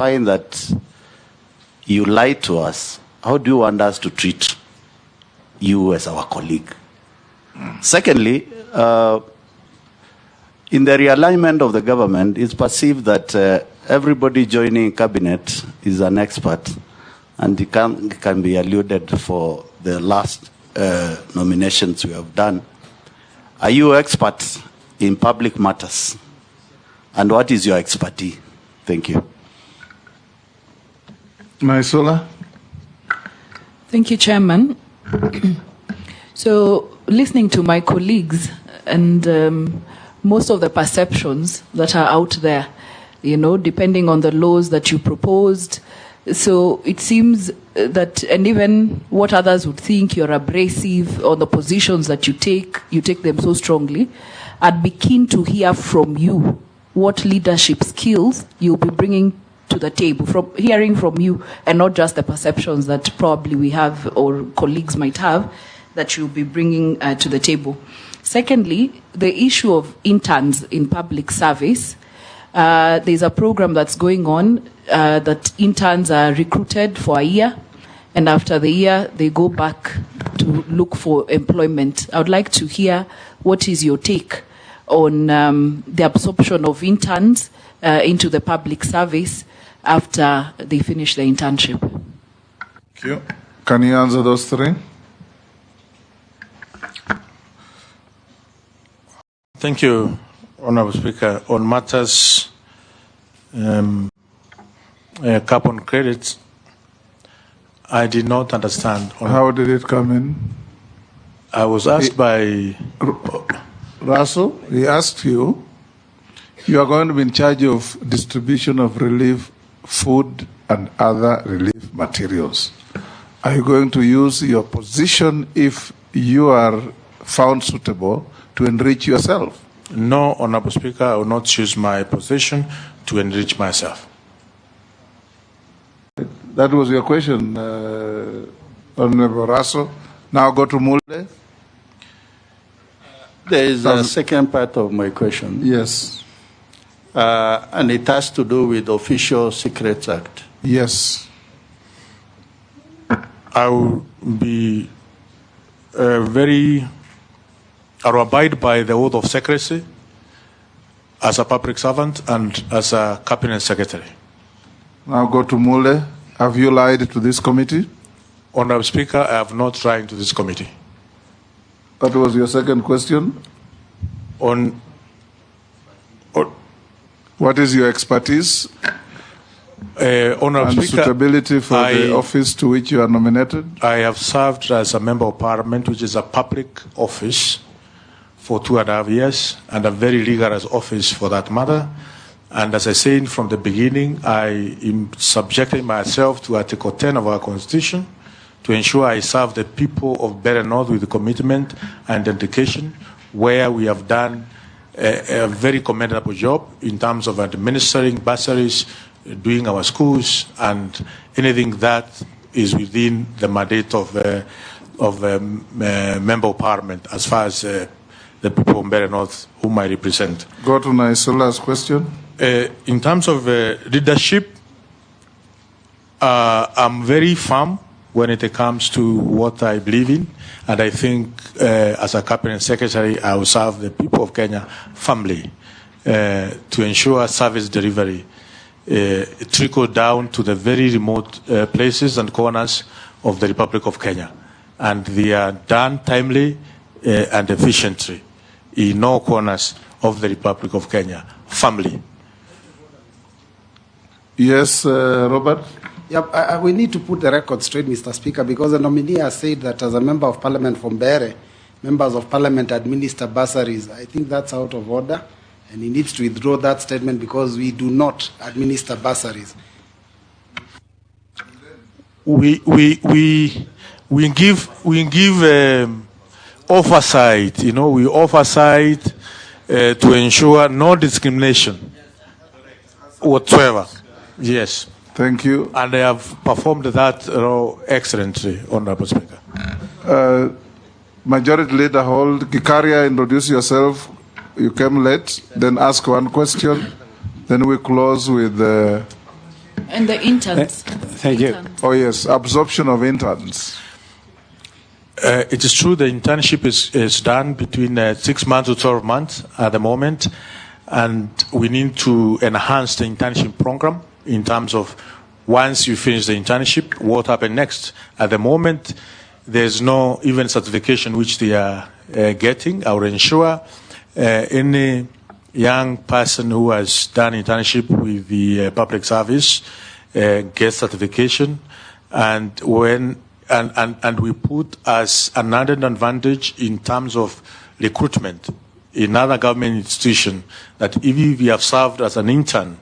find that you lied to us, how do you want us to treat you as our colleague? Secondly, in the realignment of the government, it's perceived that everybody joining cabinet is an expert, and it can be alluded for the last nominations we have done. Are you experts in public matters? And what is your expertise? Thank you. Mysula. Thank you, Chairman. So, listening to my colleagues and most of the perceptions that are out there, you know, depending on the laws that you proposed, so it seems that, and even what others would think, you're abrasive on the positions that you take them so strongly. I'd be keen to hear from you what leadership skills you'll be bringing to the table, from hearing from you, and not just the perceptions that probably we have or colleagues might have that you'll be bringing to the table. Secondly, the issue of interns in public service. There's a program that's going on that interns are recruited for a year, and after the year, they go back to look for employment. I would like to hear what is your take on the absorption of interns into the public service after they finish their internship. Thank you. Can you answer those three? Thank you, Honourable Speaker. On matters carbon credits, I did not understand. How did it come in? I was asked by Russell, he asked you, you are going to be in charge of distribution of relief food and other relief materials. Are you going to use your position, if you are found suitable, to enrich yourself? No, Honourable Speaker, I will not choose my position to enrich myself. That was your question, Honourable Russell. Now go to Mulde. There is a second part of my question. Yes. And it has to do with the Official Secrets Act. Yes. I will be I will abide by the oath of secrecy as a public servant and as a cabinet secretary. Now go to Mule. Have you lied to this committee? Honourable Speaker, I have not lied to this committee. That was your second question. On what is your expertise Honourable and Speaker, suitability for the office to which you are nominated? I have served as a member of parliament, which is a public office, for 2.5 years, and a very rigorous office for that matter. And as I said from the beginning, I am subjecting myself to Article 10 of our Constitution to ensure I serve the people of Better North with commitment and dedication, where we have done a very commendable job in terms of administering bursaries, doing our schools, and anything that is within the mandate of member of parliament as far as the people of Better North whom I represent. Go to Naisola's question. In terms of leadership, I'm very firm when it comes to what I believe in, and I think as a cabinet secretary, I will serve the people of Kenya firmly to ensure service delivery trickle down to the very remote places and corners of the Republic of Kenya, and they are done timely and efficiently in all corners of the Republic of Kenya, firmly. Yes, Robert? Yep, we need to put the record straight, Mr. Speaker, because the nominee has said that as a member of parliament from Bere, members of parliament administer bursaries. I think that's out of order, and he needs to withdraw that statement because we do not administer bursaries. We give oversight, you know, we oversight to ensure no discrimination whatsoever. Yes. Thank you. And I have performed that excellently, Honourable Speaker. Majority Leader Hold, Gikaria, introduce yourself. You came late, then ask one question. Then we close with And the interns. Thank you. Oh, yes, absorption of interns. It is true the internship is done between 6 months to 12 months at the moment, and we need to enhance the internship program in terms of once you finish the internship, what happens next. At the moment, there's no even certification which they are getting. I will ensure any young person who has done internship with the public service gets certification, and we put as an added advantage in terms of recruitment in other government institutions that if you have served as an intern,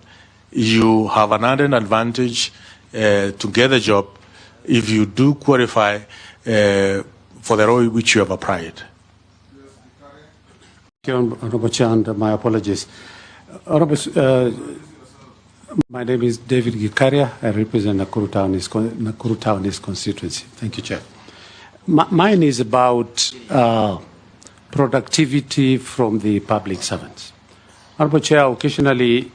you have an added advantage to get a job if you do qualify for the role which you have applied. Thank you, Honorable Chair, and my apologies. Honorable, my name is David Gikaria. I represent Nakuru Town East constituency. Thank you, Chair. Mine is about productivity from the public servants. Honorable Chair, occasionally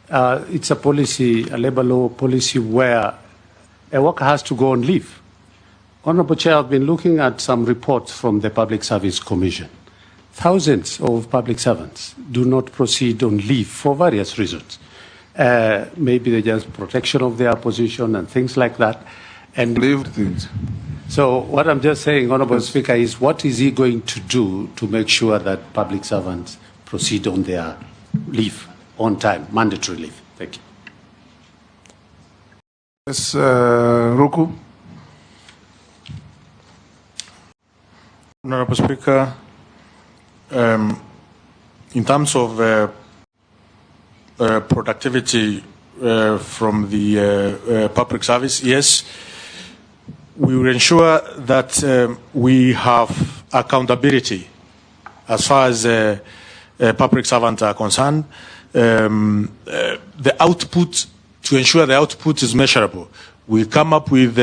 it's a policy, a labor law policy where a worker has to go on leave. Honorable Chair, I've been looking at some reports from the Public Service Commission. Thousands of public servants do not proceed on leave for various reasons. Maybe they just protection of their position and things like that. And Leave things. so what I'm just saying, Honorable Speaker, is what is he going to do to make sure that public servants proceed on their leave on time, mandatory leave? Thank you. Yes, Ruku. Honorable Speaker, in terms of productivity from the public service, yes, we will ensure that we have accountability as far as public servants are concerned. The output, to ensure the output is measurable, we come up with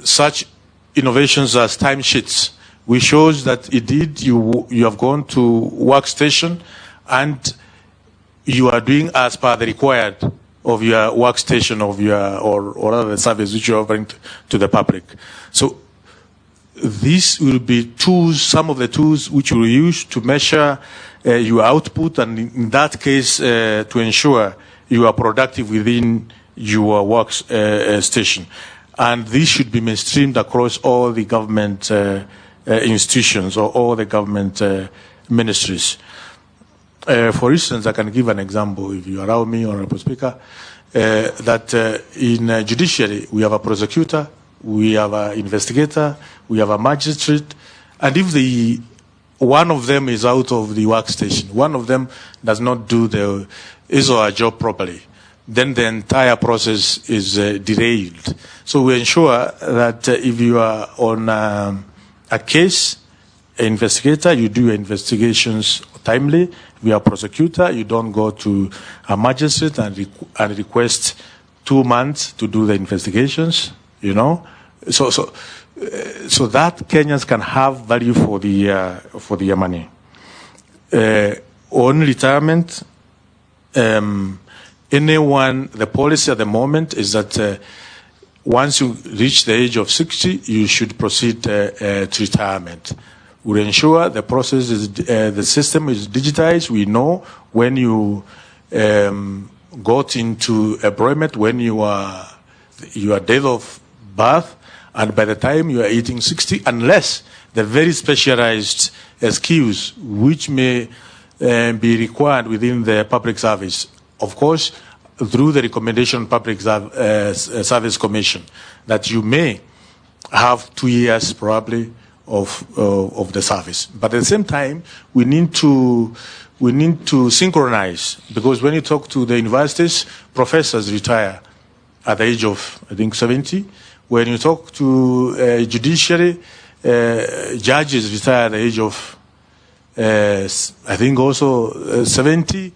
such innovations as timesheets, which shows that indeed you have gone to workstation and you are doing as per the required of your workstation of your or other service which you are offering to the public. So these will be tools, some of the tools which you will use to measure your output, and in that case to ensure you are productive within your work station. And this should be mainstreamed across all the government institutions or all the government ministries. For instance, I can give an example, if you allow me, Honorable Speaker, that in judiciary we have a prosecutor, we have an investigator, we have a magistrate, and if one of them is out of the workstation, one of them does not do his or her job properly, then the entire process is derailed. So we ensure that if you are on a case, an investigator, you do your investigations timely. If you are a prosecutor, you don't go to a magistrate and request 2 months to do the investigations, you know. So that Kenyans can have value for their money. On retirement, the policy at the moment is that once you reach the age of 60, you should proceed to retirement. We'll ensure the process is, the system is digitized. We know when you got into employment, when your date of birth, and by the time you are hitting 60, unless the very specialized skills which may be required within the public service, of course, through the recommendation Public Service Commission, that you may have 2 years probably of the service. But at the same time, we need to synchronize, because when you talk to the universities, professors retire at the age of, I think, 70. When you talk to judiciary, judges retire at the age of, I think, also 70.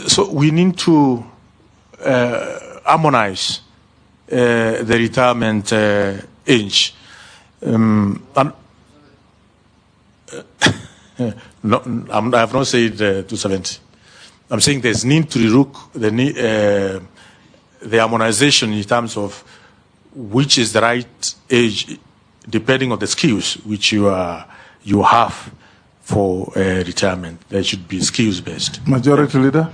So we need to harmonize the retirement age. No, I have not said 270. I'm saying there's need to relook the harmonization in terms of which is the right age, depending on the skills which you have for retirement. There should be skills-based. Majority Leader.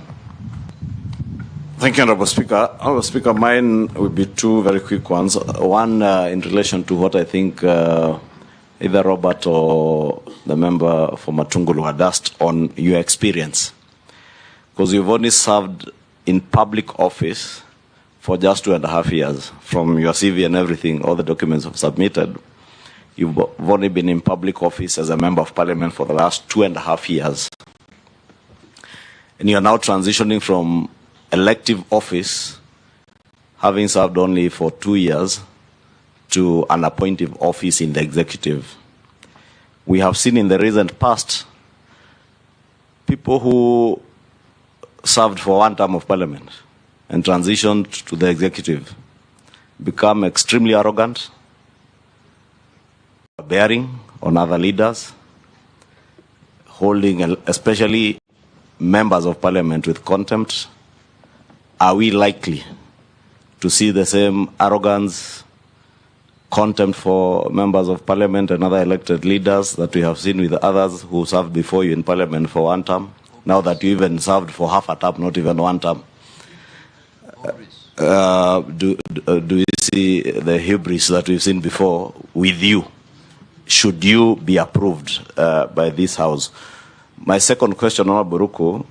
Thank you, Honorable Speaker. Honorable Speaker, mine will be two very quick ones. One in relation to what I think either Robert or the member for Matungulu had asked on your experience. Because you've only served in public office for just 2.5 years. From your CV and everything, all the documents I've submitted, you've only been in public office as a member of parliament for the last 2.5 years. And you're now transitioning from elective office, having served only for 2 years, to an appointive office in the executive. We have seen in the recent past people who served for one term of parliament and transitioned to the executive become extremely arrogant, bearing on other leaders, holding especially members of parliament with contempt. Are we likely to see the same arrogance, contempt for members of parliament and other elected leaders that we have seen with others who served before you in parliament for one term, now that you even served for half a term, not even one term? Do you see the hubris that we've seen before with you? Should you be approved by this House? My second question, Honorable Ruto,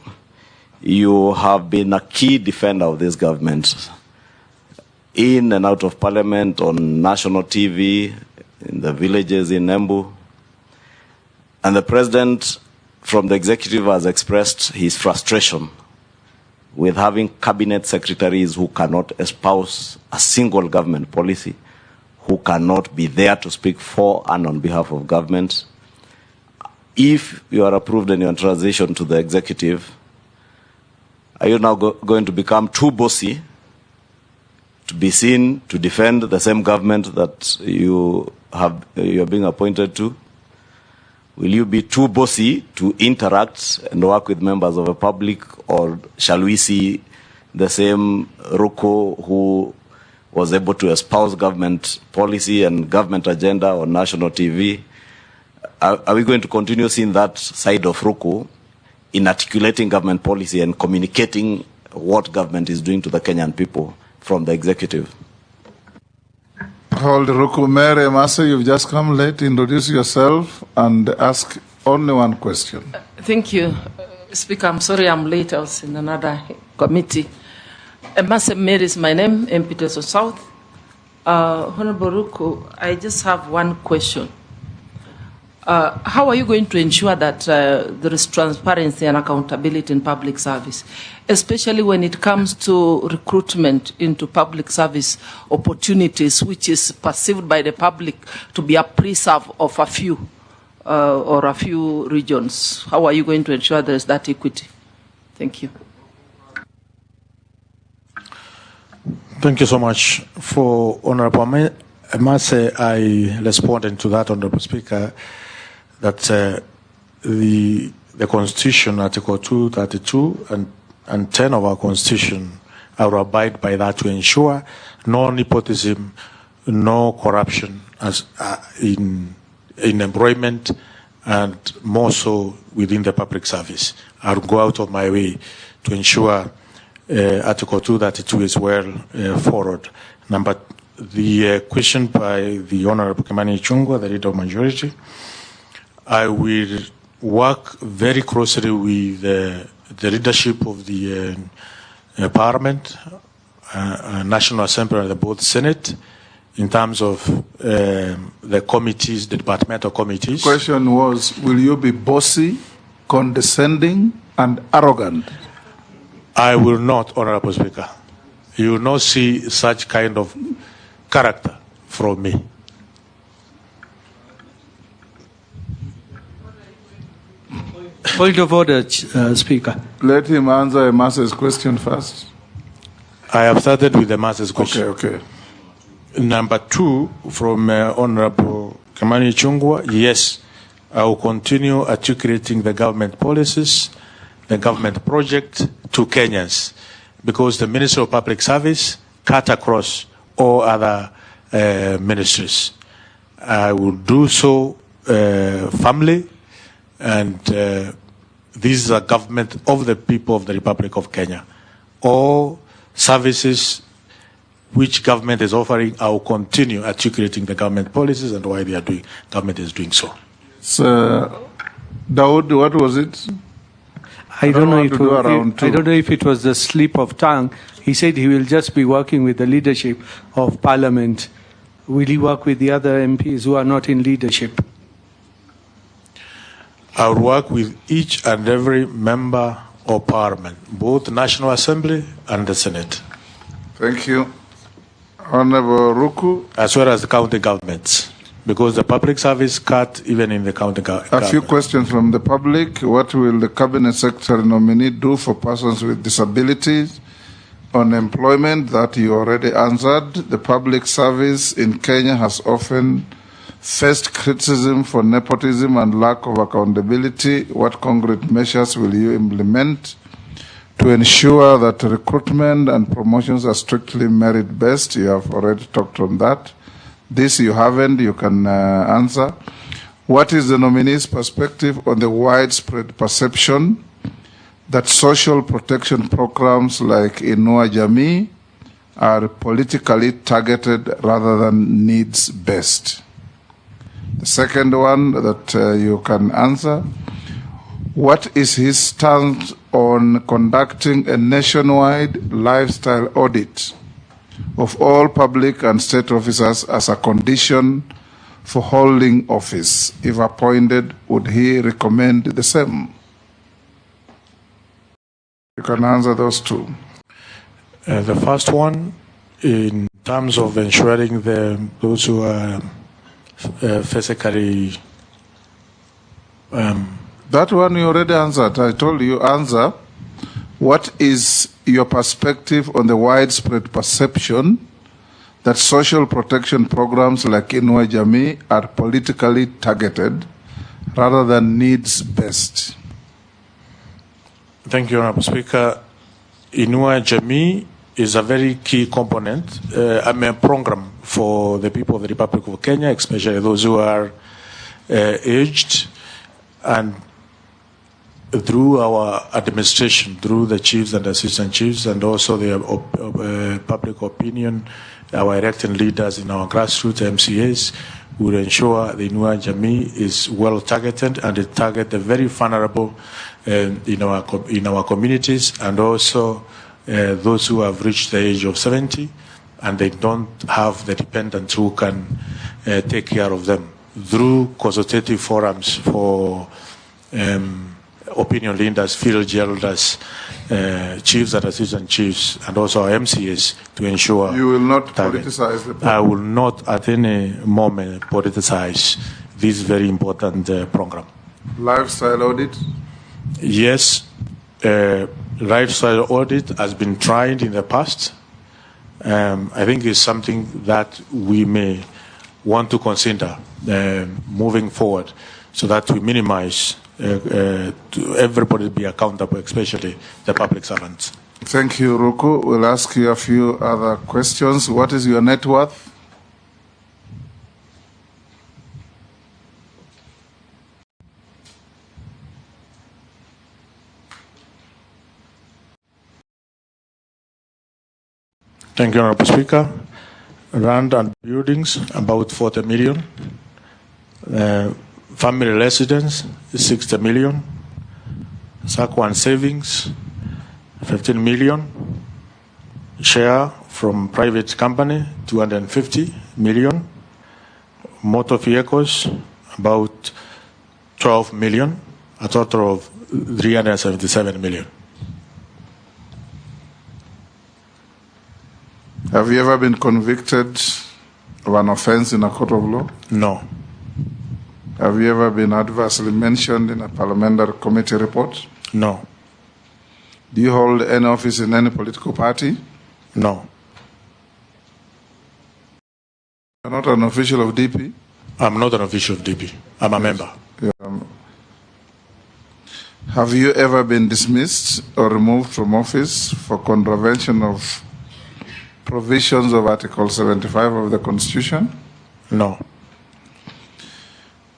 you have been a key defender of this government in and out of parliament, on national TV, in the villages in Embu. And the president from the executive has expressed his frustration with having cabinet secretaries who cannot espouse a single government policy, who cannot be there to speak for and on behalf of government. If you are approved in your transition to the executive, are you now going to become too bossy to be seen to defend the same government that you're being appointed to? Will you be too bossy to interact and work with members of the public, or shall we see the same Ruto who was able to espouse government policy and government agenda on national TV? Are we going to continue seeing that side of Ruto in articulating government policy and communicating what government is doing to the Kenyan people from the executive? Hold Ruku. Mary Masa, you've just come late. Introduce yourself and ask only one question. Thank you, Speaker. I'm sorry I'm late. I was in another committee. Masa Mary is my name, MP Teso South. Honorable Ruto, I just have one question. How are you going to ensure that there is transparency and accountability in public service, especially when it comes to recruitment into public service opportunities, which is perceived by the public to be a preserve of a few or a few regions? How are you going to ensure there is that equity? Thank you. Thank you so much. For Honorable Mase, I responded to that, Honorable Speaker, that the Constitution, Article 232 and 10 of our Constitution, I will abide by that to ensure no nepotism, no corruption as in employment, and more so within the public service. I'll go out of my way to ensure Article 232 is well followed. The question by the Honorable Kimani Ichungwa, the Leader of Majority, I will work very closely with the leadership of the Parliament, National Assembly, and both Senate, in terms of the committees, the departmental committees. Question was, will you be bossy, condescending, and arrogant? I will not, Honorable Speaker. You will not see such kind of character from me. Point of order, Speaker. Let him answer Masa's question first. I have started with the Masa's question. Okay. Number two, from Honorable Kimani Ichungwa, yes, I will continue articulating the government policies, the government project to Kenyans, because the Ministry of Public Service cut across all other ministries. I will do so firmly, and this is a government of the people of the Republic of Kenya. All services which government is offering, I will continue articulating the government policies and why they are doing. Government is doing so. So, Daud, what was it? I don't know if it was the slip of tongue. He said he will just be working with the leadership of Parliament. Will he work with the other MPs who are not in leadership? I'll work with each and every member of Parliament, both the National Assembly and the Senate. Thank you. Honorable Ruku. As well as the county governments, because the public service cut even in the county government. A few questions from the public. What will the Cabinet Secretary nominee do for persons with disabilities? On employment, that you already answered. The public service in Kenya has often faced criticism for nepotism and lack of accountability. What concrete measures will you implement to ensure that recruitment and promotions are strictly merit-based? You have already talked on that. This you haven't, you can answer. What is the nominee's perspective on the widespread perception that social protection programs like Inua Jamii are politically targeted rather than needs-based? The second one that you can answer. What is his stance on conducting a nationwide lifestyle audit of all public and state officers as a condition for holding office? If appointed, would he recommend the same? You can answer those two. The first one, in terms of ensuring those who are physically... that one you already answered. I told you answer. What is your perspective on the widespread perception that social protection programs like Inua Jamii are politically targeted rather than needs-based? Thank you, Honorable Speaker. Inua Jamii is a very key component, a program for the people of the Republic of Kenya, especially those who are aged, and through our administration, through the chiefs and assistant chiefs, and also the public opinion, our elected leaders in our grassroots MCAs will ensure the Inua Jamii is well targeted, and it target the very vulnerable in our communities, and also those who have reached the age of 70 and they don't have the dependents who can take care of them, through consultative forums for opinion leaders, field elders, chiefs and assistant chiefs, and also our MCAs, to ensure... You will not politicize the program? I will not at any moment politicize this very important program. Lifestyle audit? Yes, lifestyle audit has been tried in the past. I think it's something that we may want to consider moving forward, so that we minimize to everybody be accountable, especially the public servants. Thank you, Ruku. We'll ask you a few other questions. What is your net worth? Thank you, Honorable Speaker. Land and buildings, about 40 million. Family residence, 60 million. SACCO savings, 15 million. Share from private company, 250 million. Motor vehicles, about 12 million. A total of 377 million. Have you ever been convicted of an offense in a court of law? No. Have you ever been adversely mentioned in a parliamentary committee report? No. Do you hold any office in any political party? No. You're not an official of DP? I'm not an official of DP. I'm a member. Have you ever been dismissed or removed from office for contravention of provisions of Article 75 of the Constitution? No.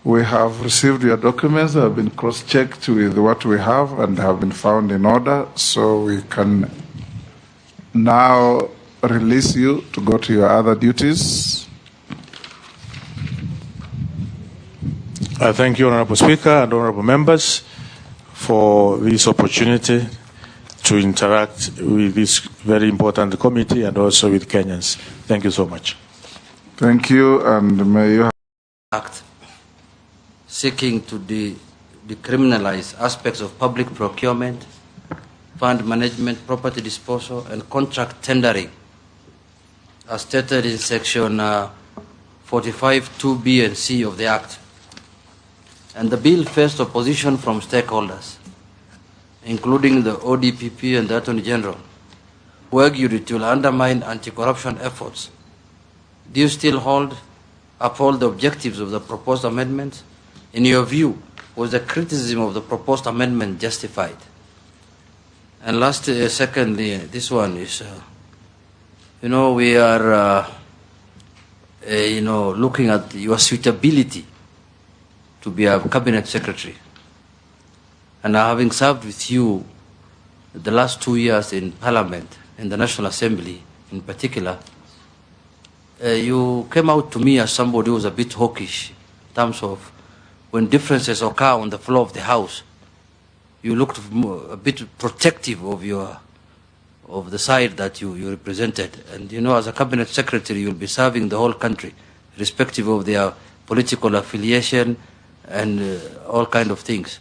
We have received your documents that have been cross-checked with what we have and have been found in order, so we can now release you to go to your other duties. I thank you, Honorable Speaker and Honorable Members, for this opportunity to interact with this very important committee and also with Kenyans. Thank you so much. Thank you, and may you have Act seeking to decriminalize aspects of public procurement, fund management, property disposal, and contract tendering, as stated in Section 45(2)(b) and (c) of the Act. And the bill faced opposition from stakeholders, including the ODPP and the Attorney General, who argued it will undermine anti-corruption efforts. Do you still uphold the objectives of the proposed amendment? In your view, was the criticism of the proposed amendment justified? And secondly, this one is, we are, looking at your suitability to be a cabinet secretary. And having served with you the last 2 years in Parliament, in the National Assembly in particular, you came out to me as somebody who was a bit hawkish in terms of when differences occur on the floor of the House. You looked a bit protective of the side that you represented. And as a cabinet secretary, you'll be serving the whole country, irrespective of their political affiliation and all kind of things.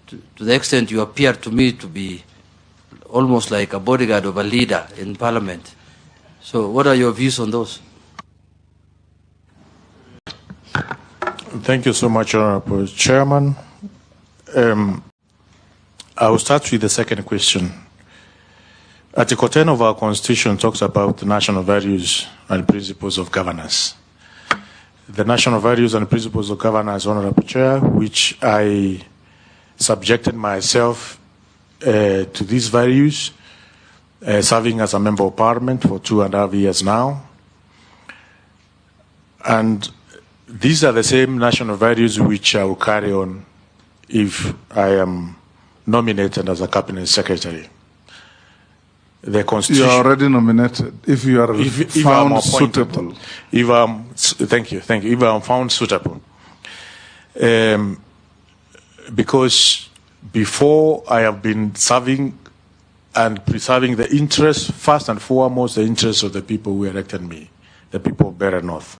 To the extent you appear to me to be almost like a bodyguard of a leader in Parliament. So what are your views on those? Thank you so much, Honorable Chairman. I will start with the second question. Article 10 of our Constitution talks about the national values and principles of governance. The national values and principles of governance, Honorable Chair, which I subjected myself to these values, serving as a member of Parliament for 2.5 years now. And these are the same national values which I will carry on if I am nominated as a cabinet secretary. The Constitution. You are already nominated. If you are found suitable. Thank you. If I am found suitable. Because before I have been serving and preserving the interests, first and foremost, the interests of the people who elected me, the people of Beira North.